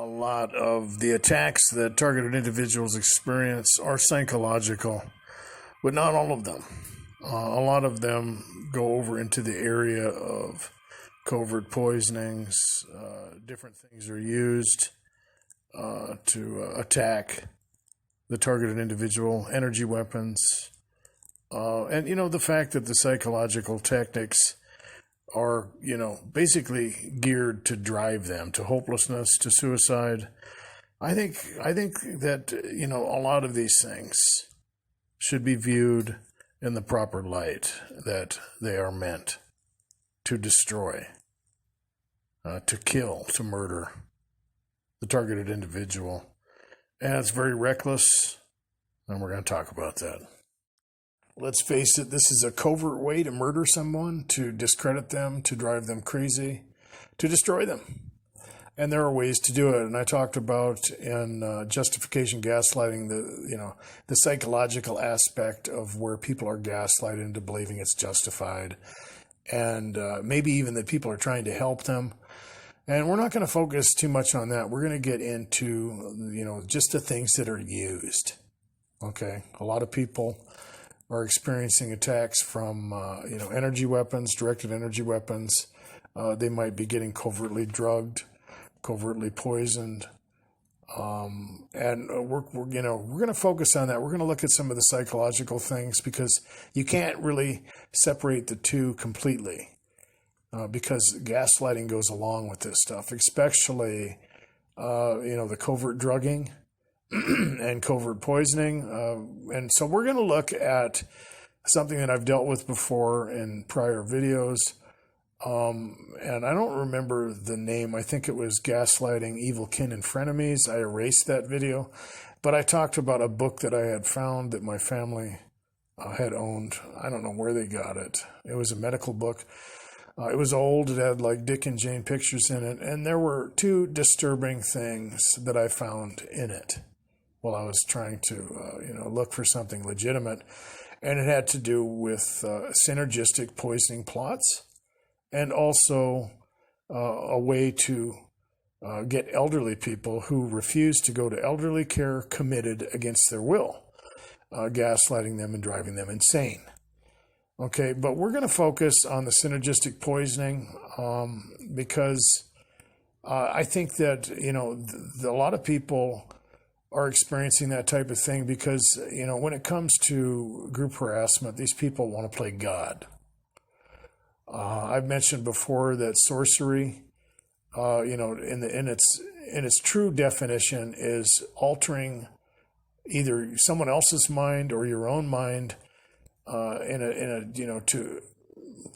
a lot of the attacks that targeted individuals experience are psychological, but not all of them. A lot of them go over into the area of covert poisonings. Different things are used to attack the targeted individual, energy weapons. And, the fact that the psychological tactics are, basically geared to drive them to hopelessness, to suicide. I think that, a lot of these things should be viewed in the proper light, that they are meant to destroy, to kill, to murder the targeted individual. And it's very reckless, and we're going to talk about that. Let's face it, this is a covert way to murder someone, to discredit them, to drive them crazy, to destroy them. And there are ways to do it. And I talked about in justification gaslighting, the psychological aspect of where people are gaslighted into believing it's justified. And maybe even that people are trying to help them. And we're not going to focus too much on that. We're going to get into, just the things that are used. Okay? A lot of people are experiencing attacks from, energy weapons, directed energy weapons. They might be getting covertly drugged, covertly poisoned. And we're going to focus on that. We're going to look at some of the psychological things because you can't really separate the two completely because gaslighting goes along with this stuff, especially, the covert drugging and covert poisoning. And so we're going to look at something that I've dealt with before in prior videos. And I don't remember the name. I think it was Gaslighting Evil Kin and Frenemies. I erased that video. But I talked about a book that I had found that my family had owned. I don't know where they got it. It was a medical book. It was old. It had like Dick and Jane pictures in it. And there were two disturbing things that I found in it while I was trying to, look for something legitimate. And it had to do with synergistic poisoning plots and also a way to get elderly people who refuse to go to elderly care committed against their will, gaslighting them and driving them insane. Okay, but we're going to focus on the synergistic poisoning because I think that, a lot of people are experiencing that type of thing because, when it comes to group harassment, these people want to play God. I've mentioned before that sorcery, in its true definition is altering either someone else's mind or your own mind, to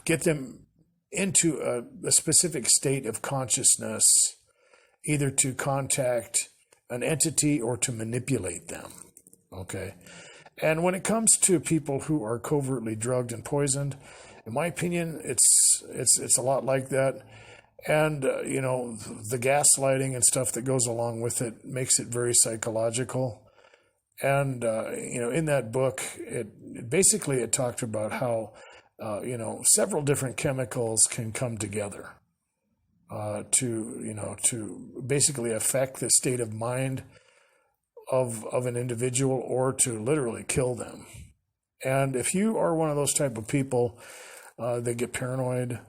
get them into a specific state of consciousness, either to contact an entity or to manipulate them. Okay. And when it comes to people who are covertly drugged and poisoned, in my opinion, it's a lot like that. And, the gaslighting and stuff that goes along with it makes it very psychological. And, in that book, it talked about how, several different chemicals can come together to basically affect the state of mind of an individual or to literally kill them. And if you are one of those type of people that get paranoid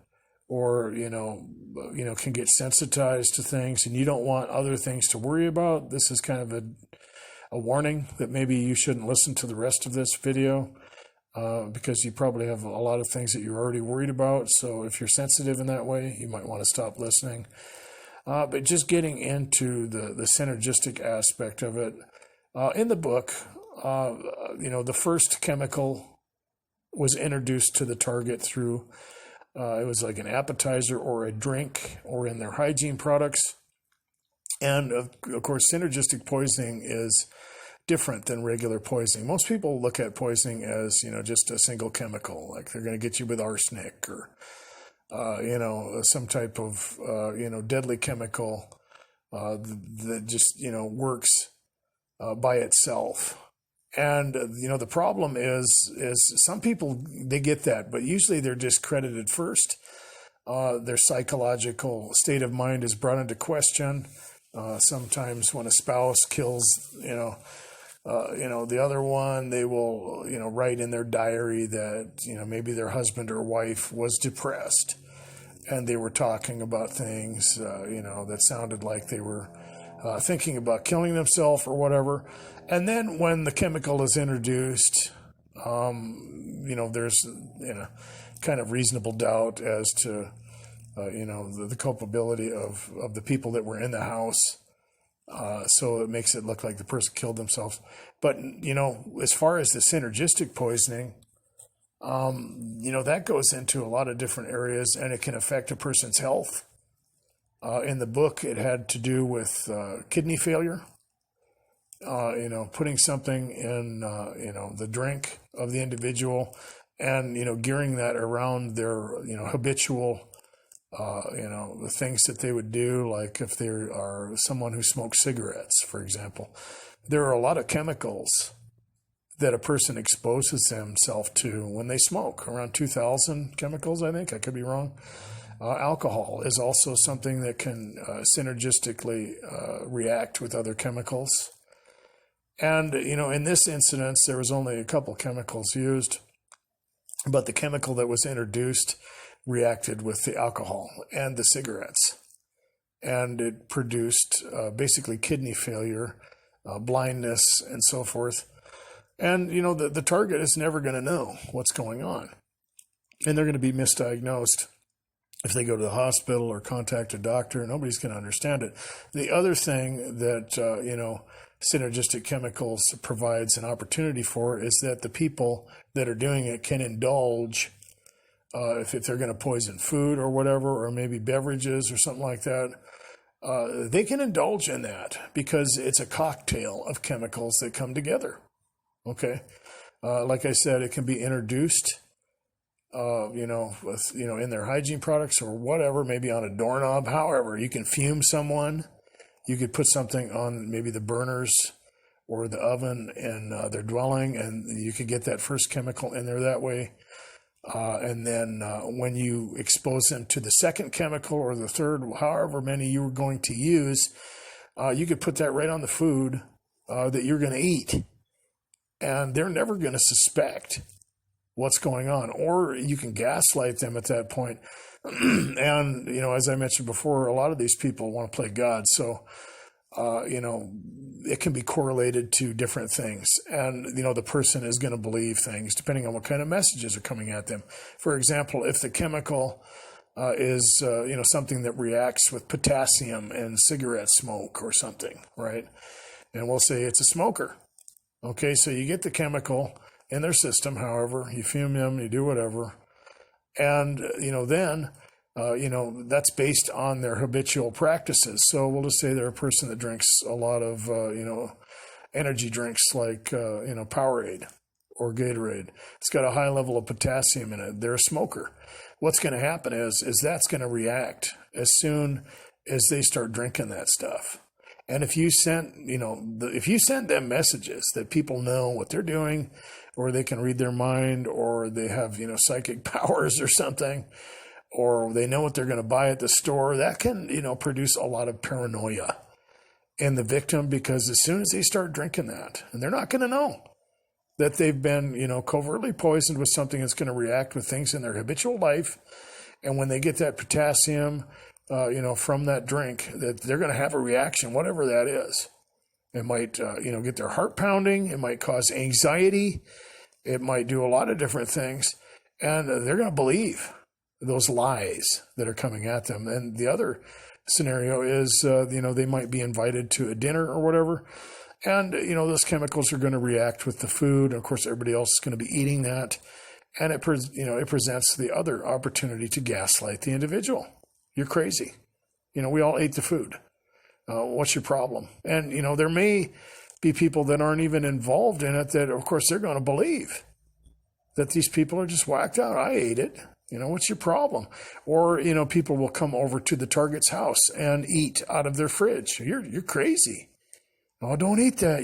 or, can get sensitized to things and you don't want other things to worry about, this is kind of a warning that maybe you shouldn't listen to the rest of this video because you probably have a lot of things that you're already worried about. So if you're sensitive in that way, you might want to stop listening. But just getting into the synergistic aspect of it, in the book, the first chemical was introduced to the target through, it was like an appetizer or a drink or in their hygiene products. And of course, synergistic poisoning is different than regular poisoning. Most people look at poisoning as, just a single chemical, like they're going to get you with arsenic or, some type of, deadly chemical that just, works by itself. And, the problem is some people, they get that, but usually they're discredited first. Their psychological state of mind is brought into question. Sometimes when a spouse kills, the other one, they will, write in their diary that, maybe their husband or wife was depressed and they were talking about things, that sounded like they were thinking about killing themselves or whatever. And then when the chemical is introduced, there's, kind of reasonable doubt as to, the culpability of the people that were in the house. So it makes it look like the person killed themselves. But, as far as the synergistic poisoning, that goes into a lot of different areas and it can affect a person's health. In the book, it had to do with kidney failure. Putting something in, the drink of the individual and, gearing that around their, habitual, the things that they would do, like if they are someone who smokes cigarettes, for example. There are a lot of chemicals that a person exposes themselves to when they smoke, around 2,000 chemicals, I think. I could be wrong. Alcohol is also something that can synergistically react with other chemicals. And, in this incident, there was only a couple chemicals used, but the chemical that was introduced reacted with the alcohol and the cigarettes. And it produced basically kidney failure, blindness, and so forth. And, the target is never going to know what's going on. And they're going to be misdiagnosed. If they go to the hospital or contact a doctor, nobody's going to understand it. The other thing that, synergistic chemicals provides an opportunity for is that the people that are doing it can indulge, if they're going to poison food or whatever, or maybe beverages or something like that, they can indulge in that because it's a cocktail of chemicals that come together. Okay. Like I said, it can be introduced, in their hygiene products or whatever, maybe on a doorknob. However, you can fume someone. You could put something on maybe the burners or the oven in their dwelling, and you could get that first chemical in there that way. And then when you expose them to the second chemical or the third, however many you were going to use, you could put that right on the food that you're going to eat. And they're never going to suspect what's going on. Or you can gaslight them at that point. And, as I mentioned before, a lot of these people want to play God. So, it can be correlated to different things. And, the person is going to believe things depending on what kind of messages are coming at them. For example, if the chemical is, something that reacts with potassium and cigarette smoke or something, right? And we'll say it's a smoker. Okay, so you get the chemical in their system, however, you fume them, you do whatever. And, then, that's based on their habitual practices. So we'll just say they're a person that drinks a lot of, energy drinks like, Powerade or Gatorade. It's got a high level of potassium in it. They're a smoker. What's going to happen is that's going to react as soon as they start drinking that stuff. And if you send, if you send them messages that people know what they're doing, or they can read their mind, or they have, psychic powers or something, or they know what they're going to buy at the store, that can, produce a lot of paranoia in the victim, because as soon as they start drinking that, and they're not going to know that they've been, covertly poisoned with something that's going to react with things in their habitual life. And when they get that potassium, from that drink, that they're going to have a reaction, whatever that is. It might, get their heart pounding. It might cause anxiety. It might do a lot of different things. And they're going to believe those lies that are coming at them. And the other scenario is, they might be invited to a dinner or whatever. And, those chemicals are going to react with the food. Of course, everybody else is going to be eating that. And it presents the other opportunity to gaslight the individual. You're crazy. We all ate the food. What's your problem? And, there may be people that aren't even involved in it that, of course, they're going to believe that these people are just whacked out. I ate it. What's your problem? Or, people will come over to the target's house and eat out of their fridge. You're crazy. Oh, don't eat that,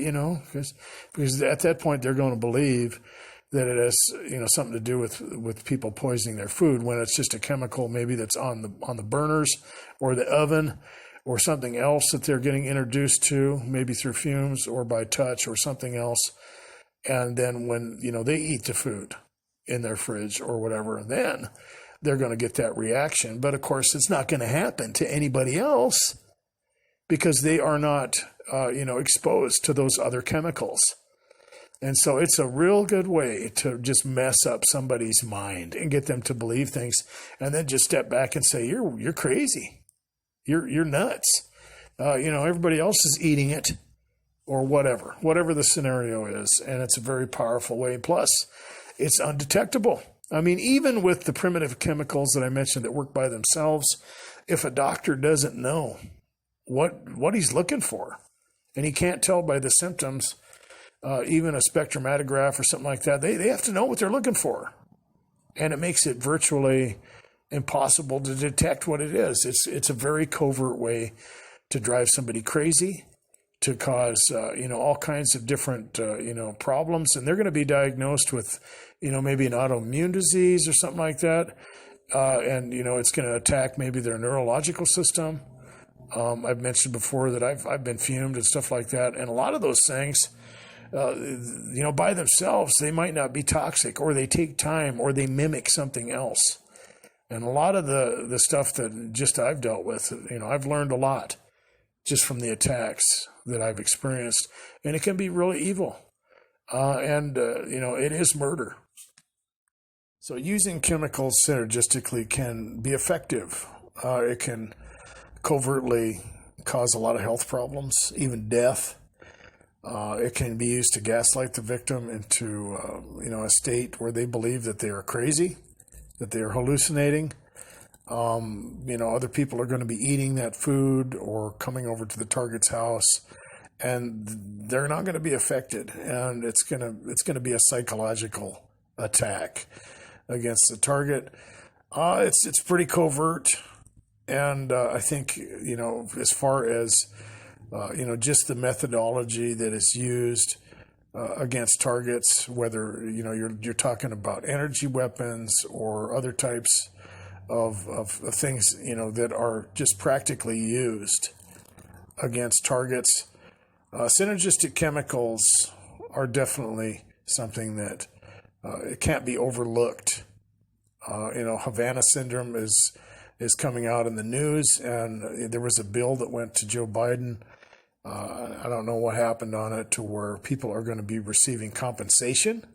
because at that point they're going to believe that it has, something to do with people poisoning their food, when it's just a chemical maybe that's on the burners or the oven, or something else that they're getting introduced to, maybe through fumes or by touch or something else. And then when, they eat the food in their fridge or whatever, then they're going to get that reaction. But of course, it's not going to happen to anybody else because they are not, exposed to those other chemicals. And so it's a real good way to just mess up somebody's mind and get them to believe things, and then just step back and say, you're crazy. You're nuts. Everybody else is eating it or whatever the scenario is. And it's a very powerful way. Plus, it's undetectable. I mean, even with the primitive chemicals that I mentioned that work by themselves, if a doctor doesn't know what he's looking for, and he can't tell by the symptoms, even a spectromatograph or something like that, they have to know what they're looking for. And it makes it virtually impossible to detect what it is. It's a very covert way to drive somebody crazy, to cause, all kinds of different, problems. And they're going to be diagnosed with, maybe an autoimmune disease or something like that. And it's going to attack maybe their neurological system. I've mentioned before that I've been fumed and stuff like that. And a lot of those things, by themselves, they might not be toxic, or they take time, or they mimic something else. And a lot of the stuff that just I've dealt with, I've learned a lot just from the attacks that I've experienced, and it can be really evil. It is murder. So using chemicals synergistically can be effective. It can covertly cause a lot of health problems, even death. It can be used to gaslight the victim into, a state where they believe that they are crazy, that they are hallucinating. Other people are going to be eating that food or coming over to the target's house, and they're not going to be affected. And it's going to be a psychological attack against the target. It's pretty covert. And I think, as far as, just the methodology that is used against targets, whether, you're talking about energy weapons or other types of things, that are just practically used against targets. Synergistic chemicals are definitely something that it can't be overlooked. Havana syndrome is coming out in the news, and there was a bill that went to Joe Biden. I don't know what happened on it, to where people are going to be receiving compensation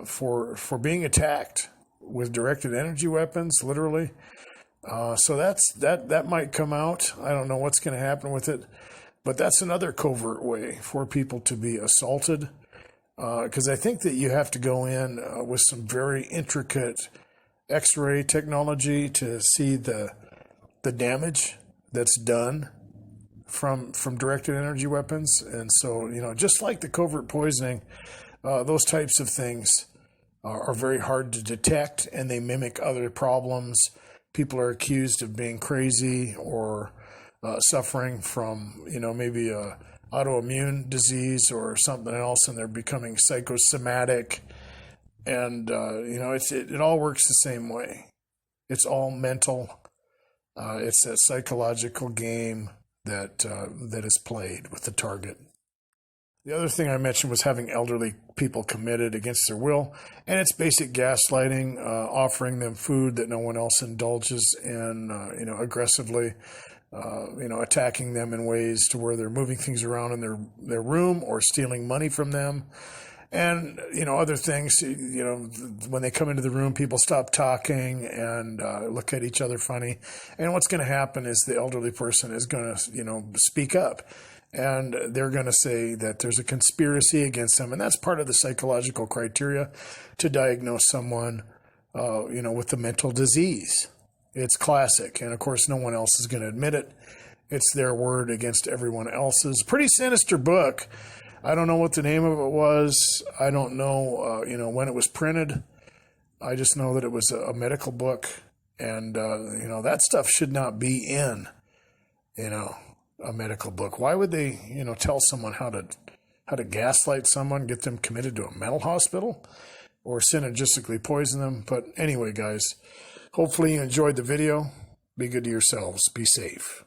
for being attacked with directed energy weapons, literally. So that might come out. I don't know what's going to happen with it, but that's another covert way for people to be assaulted. Because I think that you have to go in with some very intricate X-ray technology to see the damage that's done from directed energy weapons. And so, just like the covert poisoning, those types of things are very hard to detect, and they mimic other problems. People are accused of being crazy or suffering from, maybe a autoimmune disease or something else, and they're becoming psychosomatic. And, it all works the same way. It's all mental. It's a psychological game that is played with the target. The other thing I mentioned was having elderly people committed against their will, and it's basic gaslighting, offering them food that no one else indulges in, aggressively, attacking them in ways to where they're moving things around in their room or stealing money from them. And, other things, when they come into the room, people stop talking and look at each other funny. And what's going to happen is the elderly person is going to, speak up. And they're going to say that there's a conspiracy against them. And that's part of the psychological criteria to diagnose someone, with a mental disease. It's classic. And, of course, no one else is going to admit it. It's their word against everyone else's. Pretty sinister book. I don't know what the name of it was. I don't know, when it was printed. I just know that it was a medical book. And, that stuff should not be in, a medical book. Why would they, tell someone how to gaslight someone, get them committed to a mental hospital, or synergistically poison them? But anyway, guys, hopefully you enjoyed the video. Be good to yourselves. Be safe.